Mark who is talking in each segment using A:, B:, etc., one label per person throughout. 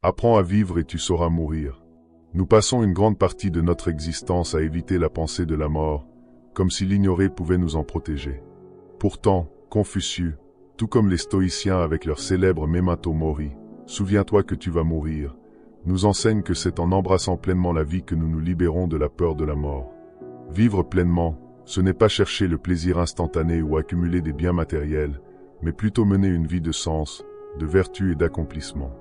A: Apprends à vivre et tu sauras mourir. Nous passons une grande partie de notre existence à éviter la pensée de la mort, comme si l'ignorer pouvait nous en protéger. Pourtant, Confucius, tout comme les stoïciens avec leur célèbre Memento Mori, souviens-toi que tu vas mourir, nous enseigne que c'est en embrassant pleinement la vie que nous nous libérons de la peur de la mort. Vivre pleinement, ce n'est pas chercher le plaisir instantané ou accumuler des biens matériels, mais plutôt mener une vie de sens, de vertu et d'accomplissement.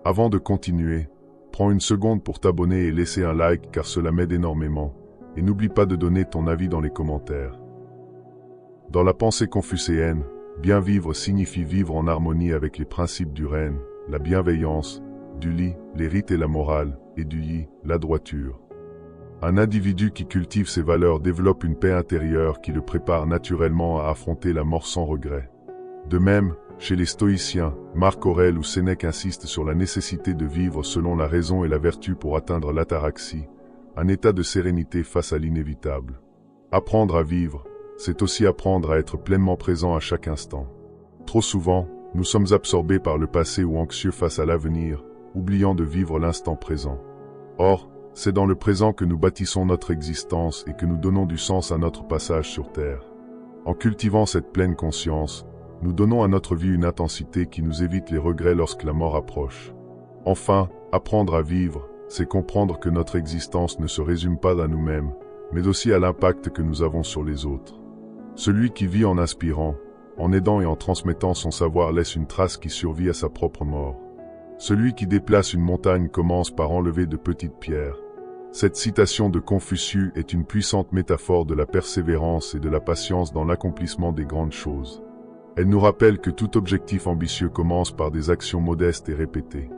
A: Avant de continuer, prends une seconde pour t'abonner et laisser un like car cela m'aide énormément, et n'oublie pas de donner ton avis dans les commentaires. Dans la pensée confucéenne, bien vivre signifie vivre en harmonie avec les principes du règne, la bienveillance, du li, les rites et la morale, et du yi, la droiture. Un individu qui cultive ces valeurs développe une paix intérieure qui le prépare naturellement à affronter la mort sans regret. De même, chez les stoïciens, Marc Aurèle ou Sénèque insistent sur la nécessité de vivre selon la raison et la vertu pour atteindre l'ataraxie, un état de sérénité face à l'inévitable. Apprendre à vivre, c'est aussi apprendre à être pleinement présent à chaque instant. Trop souvent, nous sommes absorbés par le passé ou anxieux face à l'avenir, oubliant de vivre l'instant présent. Or, c'est dans le présent que nous bâtissons notre existence et que nous donnons du sens à notre passage sur Terre. En cultivant cette pleine conscience, nous donnons à notre vie une intensité qui nous évite les regrets lorsque la mort approche. Enfin, apprendre à vivre, c'est comprendre que notre existence ne se résume pas à nous-mêmes, mais aussi à l'impact que nous avons sur les autres. Celui qui vit en inspirant, en aidant et en transmettant son savoir laisse une trace qui survit à sa propre mort. Celui qui déplace une montagne commence par enlever de petites pierres. Cette citation de Confucius est une puissante métaphore de la persévérance et de la patience dans l'accomplissement des grandes choses. Elle nous rappelle que tout objectif ambitieux commence par des actions modestes et répétées.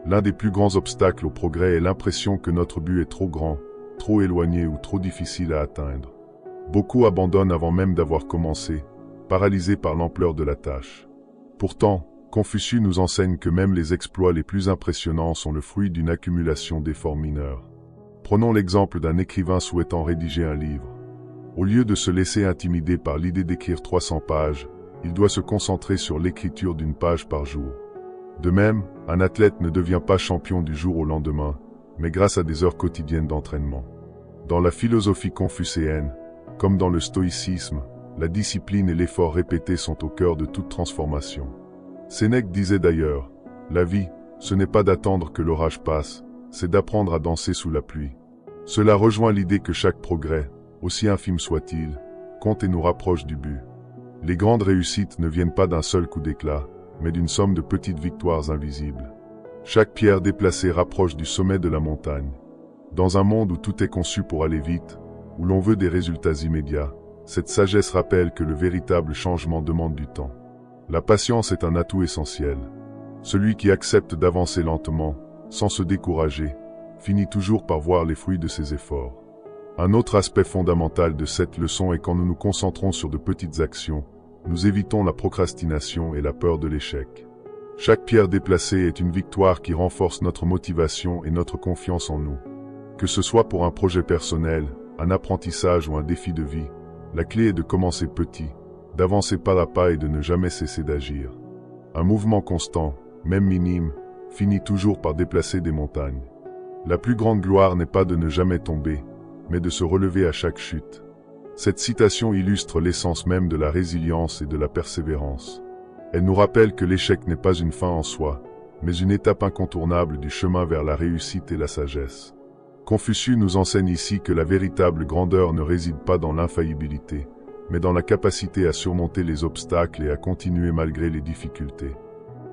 A: L'un des plus grands obstacles au progrès est l'impression que notre but est trop grand, trop éloigné ou trop difficile à atteindre. Beaucoup abandonnent avant même d'avoir commencé, paralysés par l'ampleur de la tâche. Pourtant, Confucius nous enseigne que même les exploits les plus impressionnants sont le fruit d'une accumulation d'efforts mineurs. Prenons l'exemple d'un écrivain souhaitant rédiger un livre. Au lieu de se laisser intimider par l'idée d'écrire 300 pages, il doit se concentrer sur l'écriture d'une page par jour. De même, un athlète ne devient pas champion du jour au lendemain, mais grâce à des heures quotidiennes d'entraînement. Dans la philosophie confucéenne, comme dans le stoïcisme, la discipline et l'effort répété sont au cœur de toute transformation. Sénèque disait d'ailleurs, « La vie, ce n'est pas d'attendre que l'orage passe, c'est d'apprendre à danser sous la pluie. » Cela rejoint l'idée que chaque progrès, aussi infime soit-il, compte et nous rapproche du but. Les grandes réussites ne viennent pas d'un seul coup d'éclat, mais d'une somme de petites victoires invisibles. Chaque pierre déplacée rapproche du sommet de la montagne. Dans un monde où tout est conçu pour aller vite, où l'on veut des résultats immédiats, cette sagesse rappelle que le véritable changement demande du temps. La patience est un atout essentiel. Celui qui accepte d'avancer lentement, sans se décourager, finit toujours par voir les fruits de ses efforts. Un autre aspect fondamental de cette leçon est quand nous nous concentrons sur de petites actions, nous évitons la procrastination et la peur de l'échec. Chaque pierre déplacée est une victoire qui renforce notre motivation et notre confiance en nous. Que ce soit pour un projet personnel, un apprentissage ou un défi de vie, la clé est de commencer petit, d'avancer pas à pas et de ne jamais cesser d'agir. Un mouvement constant, même minime, finit toujours par déplacer des montagnes. La plus grande gloire n'est pas de ne jamais tomber, mais de se relever à chaque chute. Cette citation illustre l'essence même de la résilience et de la persévérance. Elle nous rappelle que l'échec n'est pas une fin en soi, mais une étape incontournable du chemin vers la réussite et la sagesse. Confucius nous enseigne ici que la véritable grandeur ne réside pas dans l'infaillibilité, mais dans la capacité à surmonter les obstacles et à continuer malgré les difficultés.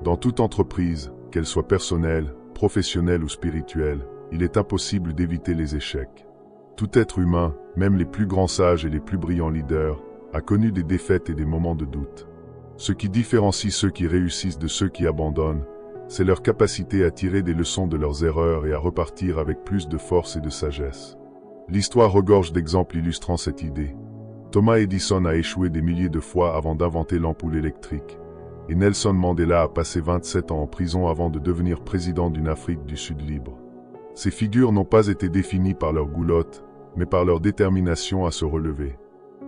A: Dans toute entreprise, qu'elle soit personnelle, professionnelle ou spirituelle, il est impossible d'éviter les échecs. Tout être humain, même les plus grands sages et les plus brillants leaders, a connu des défaites et des moments de doute. Ce qui différencie ceux qui réussissent de ceux qui abandonnent, c'est leur capacité à tirer des leçons de leurs erreurs et à repartir avec plus de force et de sagesse. L'histoire regorge d'exemples illustrant cette idée. Thomas Edison a échoué des milliers de fois avant d'inventer l'ampoule électrique, et Nelson Mandela a passé 27 ans en prison avant de devenir président d'une Afrique du Sud libre. Ces figures n'ont pas été définies par leur goulotte, mais par leur détermination à se relever.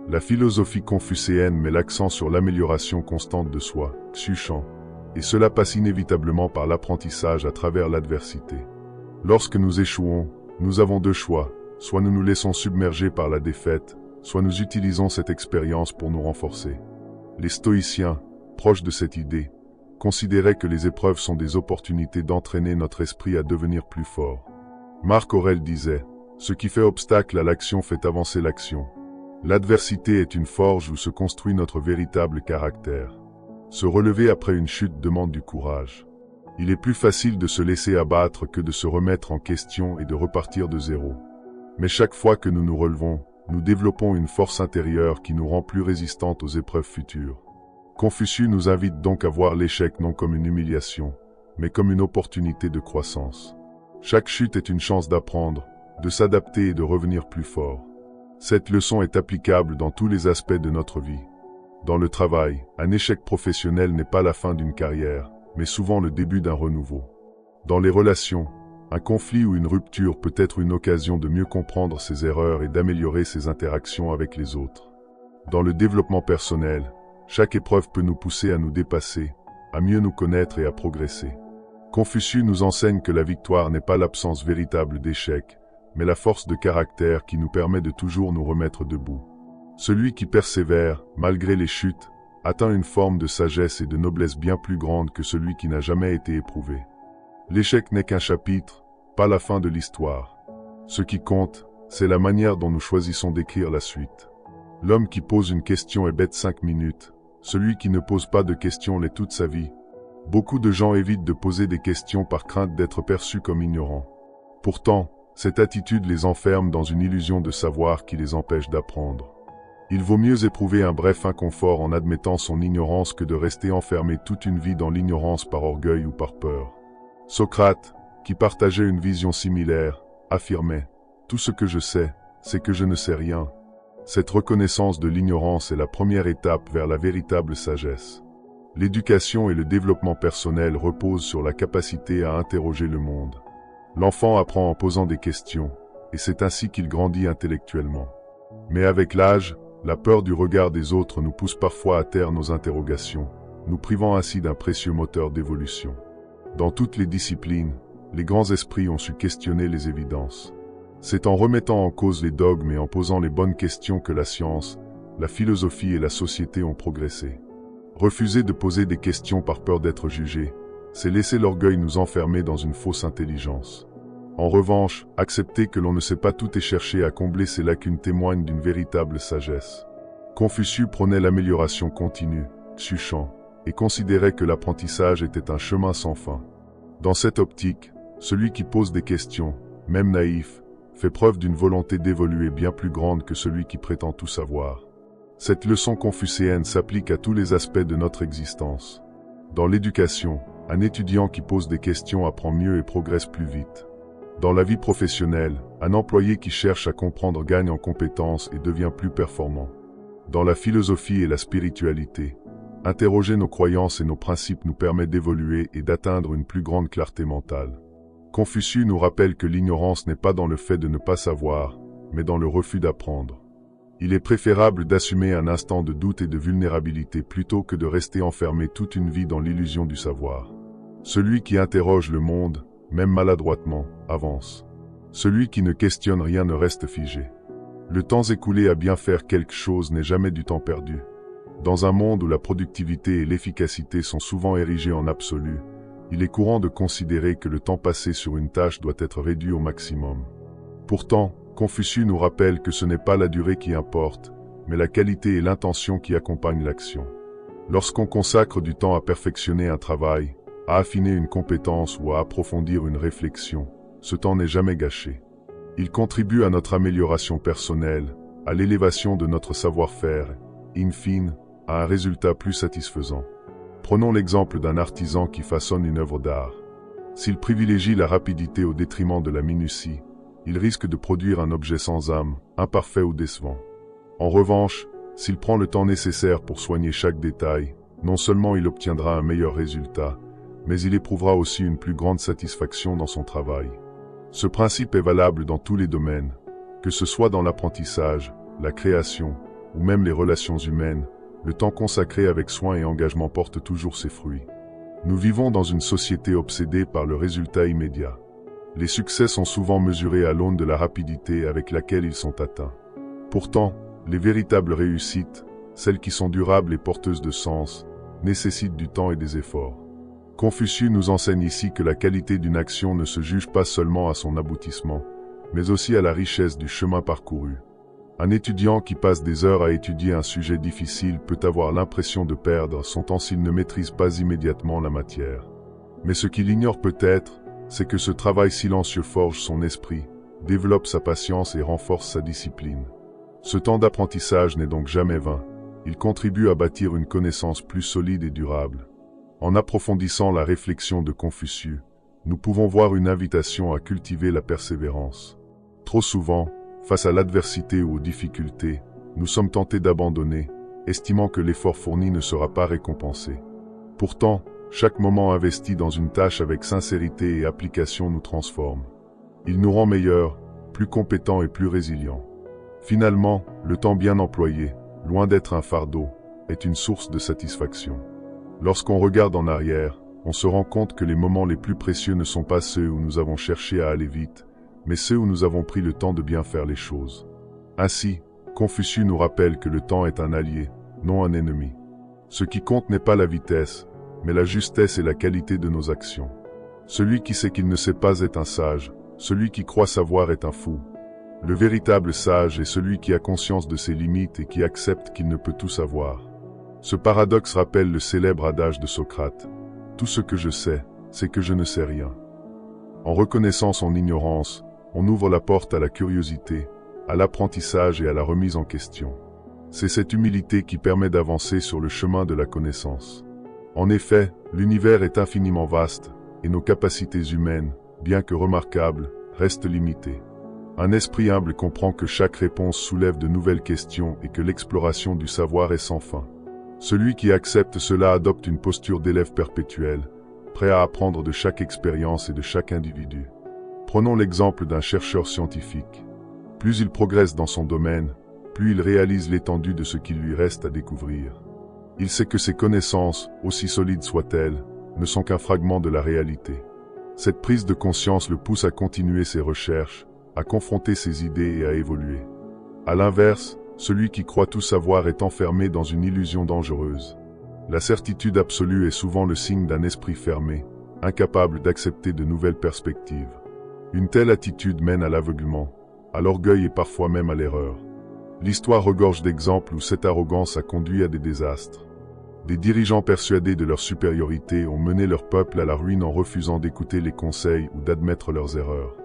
A: La philosophie confucéenne met l'accent sur l'amélioration constante de soi, Xu Shan. et cela passe inévitablement par l'apprentissage à travers l'adversité. Lorsque nous échouons, nous avons deux choix, soit nous nous laissons submerger par la défaite, soit nous utilisons cette expérience pour nous renforcer. Les stoïciens, proches de cette idée, considéraient que les épreuves sont des opportunités d'entraîner notre esprit à devenir plus fort. Marc Aurèle disait, « Ce qui fait obstacle à l'action fait avancer l'action. » L'adversité est une forge où se construit notre véritable caractère. Se relever après une chute demande du courage. Il est plus facile de se laisser abattre que de se remettre en question et de repartir de zéro. Mais chaque fois que nous nous relevons, nous développons une force intérieure qui nous rend plus résistantes aux épreuves futures. Confucius nous invite donc à voir l'échec non comme une humiliation, mais comme une opportunité de croissance. Chaque chute est une chance d'apprendre, de s'adapter et de revenir plus fort. Cette leçon est applicable dans tous les aspects de notre vie. Dans le travail, un échec professionnel n'est pas la fin d'une carrière, mais souvent le début d'un renouveau. Dans les relations, un conflit ou une rupture peut être une occasion de mieux comprendre ses erreurs et d'améliorer ses interactions avec les autres. Dans le développement personnel, chaque épreuve peut nous pousser à nous dépasser, à mieux nous connaître et à progresser. Confucius nous enseigne que la victoire n'est pas l'absence véritable d'échecs, mais la force de caractère qui nous permet de toujours nous remettre debout. Celui qui persévère, malgré les chutes, atteint une forme de sagesse et de noblesse bien plus grande que celui qui n'a jamais été éprouvé. L'échec n'est qu'un chapitre, pas la fin de l'histoire. Ce qui compte, c'est la manière dont nous choisissons d'écrire la suite. L'homme qui pose une question est bête 5 minutes, celui qui ne pose pas de questions l'est toute sa vie. Beaucoup de gens évitent de poser des questions par crainte d'être perçus comme ignorants. Pourtant, cette attitude les enferme dans une illusion de savoir qui les empêche d'apprendre. Il vaut mieux éprouver un bref inconfort en admettant son ignorance que de rester enfermé toute une vie dans l'ignorance par orgueil ou par peur. Socrate, qui partageait une vision similaire, affirmait « Tout ce que je sais, c'est que je ne sais rien ». Cette reconnaissance de l'ignorance est la première étape vers la véritable sagesse. L'éducation et le développement personnel reposent sur la capacité à interroger le monde. L'enfant apprend en posant des questions, et c'est ainsi qu'il grandit intellectuellement. Mais avec l'âge, la peur du regard des autres nous pousse parfois à taire nos interrogations, nous privant ainsi d'un précieux moteur d'évolution. Dans toutes les disciplines, les grands esprits ont su questionner les évidences. C'est en remettant en cause les dogmes et en posant les bonnes questions que la science, la philosophie et la société ont progressé. Refuser de poser des questions par peur d'être jugé, c'est laisser l'orgueil nous enfermer dans une fausse intelligence. En revanche, accepter que l'on ne sait pas tout et chercher à combler ces lacunes témoigne d'une véritable sagesse. Confucius prônait l'amélioration continue, Xuan, et considérait que l'apprentissage était un chemin sans fin. Dans cette optique, celui qui pose des questions, même naïf, fait preuve d'une volonté d'évoluer bien plus grande que celui qui prétend tout savoir. Cette leçon confucéenne s'applique à tous les aspects de notre existence. Dans l'éducation, un étudiant qui pose des questions apprend mieux et progresse plus vite. Dans la vie professionnelle, un employé qui cherche à comprendre gagne en compétences et devient plus performant. Dans la philosophie et la spiritualité, interroger nos croyances et nos principes nous permet d'évoluer et d'atteindre une plus grande clarté mentale. Confucius nous rappelle que l'ignorance n'est pas dans le fait de ne pas savoir, mais dans le refus d'apprendre. Il est préférable d'assumer un instant de doute et de vulnérabilité plutôt que de rester enfermé toute une vie dans l'illusion du savoir. Celui qui interroge le monde, même maladroitement, avance. Celui qui ne questionne rien ne reste figé. Le temps écoulé à bien faire quelque chose n'est jamais du temps perdu. Dans un monde où la productivité et l'efficacité sont souvent érigées en absolu, il est courant de considérer que le temps passé sur une tâche doit être réduit au maximum. Pourtant, Confucius nous rappelle que ce n'est pas la durée qui importe, mais la qualité et l'intention qui accompagnent l'action. Lorsqu'on consacre du temps à perfectionner un travail, à affiner une compétence ou à approfondir une réflexion, ce temps n'est jamais gâché. Il contribue à notre amélioration personnelle, à l'élévation de notre savoir-faire, in fine, à un résultat plus satisfaisant. Prenons l'exemple d'un artisan qui façonne une œuvre d'art. S'il privilégie la rapidité au détriment de la minutie, il risque de produire un objet sans âme, imparfait ou décevant. En revanche, s'il prend le temps nécessaire pour soigner chaque détail, non seulement il obtiendra un meilleur résultat, mais il éprouvera aussi une plus grande satisfaction dans son travail. Ce principe est valable dans tous les domaines, que ce soit dans l'apprentissage, la création, ou même les relations humaines. Le temps consacré avec soin et engagement porte toujours ses fruits. Nous vivons dans une société obsédée par le résultat immédiat. Les succès sont souvent mesurés à l'aune de la rapidité avec laquelle ils sont atteints. Pourtant, les véritables réussites, celles qui sont durables et porteuses de sens, nécessitent du temps et des efforts. Confucius nous enseigne ici que la qualité d'une action ne se juge pas seulement à son aboutissement, mais aussi à la richesse du chemin parcouru. Un étudiant qui passe des heures à étudier un sujet difficile peut avoir l'impression de perdre son temps s'il ne maîtrise pas immédiatement la matière. Mais ce qu'il ignore peut-être, c'est que ce travail silencieux forge son esprit, développe sa patience et renforce sa discipline. Ce temps d'apprentissage n'est donc jamais vain. Il contribue à bâtir une connaissance plus solide et durable. En approfondissant la réflexion de Confucius, nous pouvons voir une invitation à cultiver la persévérance. Trop souvent, face à l'adversité ou aux difficultés, nous sommes tentés d'abandonner, estimant que l'effort fourni ne sera pas récompensé. Pourtant, chaque moment investi dans une tâche avec sincérité et application nous transforme. Il nous rend meilleurs, plus compétents et plus résilients. Finalement, le temps bien employé, loin d'être un fardeau, est une source de satisfaction. Lorsqu'on regarde en arrière, on se rend compte que les moments les plus précieux ne sont pas ceux où nous avons cherché à aller vite, mais ceux où nous avons pris le temps de bien faire les choses. Ainsi, Confucius nous rappelle que le temps est un allié, non un ennemi. Ce qui compte n'est pas la vitesse, mais la justesse et la qualité de nos actions. Celui qui sait qu'il ne sait pas est un sage, celui qui croit savoir est un fou. Le véritable sage est celui qui a conscience de ses limites et qui accepte qu'il ne peut tout savoir. Ce paradoxe rappelle le célèbre adage de Socrate. Tout ce que je sais, c'est que je ne sais rien. En reconnaissant son ignorance, on ouvre la porte à la curiosité, à l'apprentissage et à la remise en question. C'est cette humilité qui permet d'avancer sur le chemin de la connaissance. En effet, l'univers est infiniment vaste, et nos capacités humaines, bien que remarquables, restent limitées. Un esprit humble comprend que chaque réponse soulève de nouvelles questions et que l'exploration du savoir est sans fin. Celui qui accepte cela adopte une posture d'élève perpétuel, prêt à apprendre de chaque expérience et de chaque individu. Prenons l'exemple d'un chercheur scientifique. Plus il progresse dans son domaine, plus il réalise l'étendue de ce qu'il lui reste à découvrir. Il sait que ses connaissances, aussi solides soient-elles, ne sont qu'un fragment de la réalité. Cette prise de conscience le pousse à continuer ses recherches, à confronter ses idées et à évoluer. À l'inverse, celui qui croit tout savoir est enfermé dans une illusion dangereuse. La certitude absolue est souvent le signe d'un esprit fermé, incapable d'accepter de nouvelles perspectives. Une telle attitude mène à l'aveuglement, à l'orgueil et parfois même à l'erreur. L'histoire regorge d'exemples où cette arrogance a conduit à des désastres. Des dirigeants persuadés de leur supériorité ont mené leur peuple à la ruine en refusant d'écouter les conseils ou d'admettre leurs erreurs.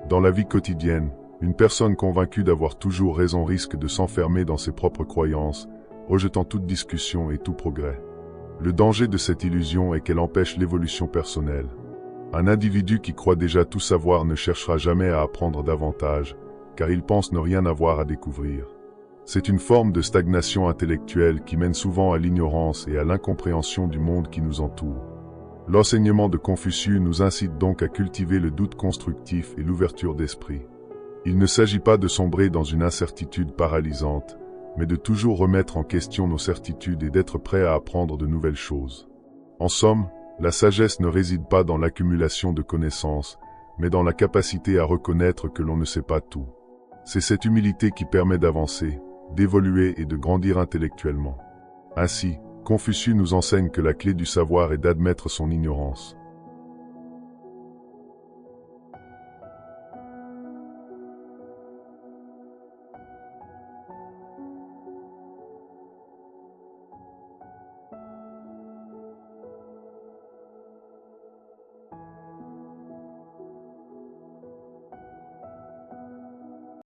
A: Dans la vie quotidienne, une personne convaincue d'avoir toujours raison risque de s'enfermer dans ses propres croyances, rejetant toute discussion et tout progrès. Le danger de cette illusion est qu'elle empêche l'évolution personnelle. Un individu qui croit déjà tout savoir ne cherchera jamais à apprendre davantage, car il pense ne rien avoir à découvrir. C'est une forme de stagnation intellectuelle qui mène souvent à l'ignorance et à l'incompréhension du monde qui nous entoure. L'enseignement de Confucius nous incite donc à cultiver le doute constructif et l'ouverture d'esprit. Il ne s'agit pas de sombrer dans une incertitude paralysante, mais de toujours remettre en question nos certitudes et d'être prêt à apprendre de nouvelles choses. En somme, la sagesse ne réside pas dans l'accumulation de connaissances, mais dans la capacité à reconnaître que l'on ne sait pas tout. C'est cette humilité qui permet d'avancer, d'évoluer et de grandir intellectuellement. Ainsi, Confucius nous enseigne que la clé du savoir est d'admettre son ignorance.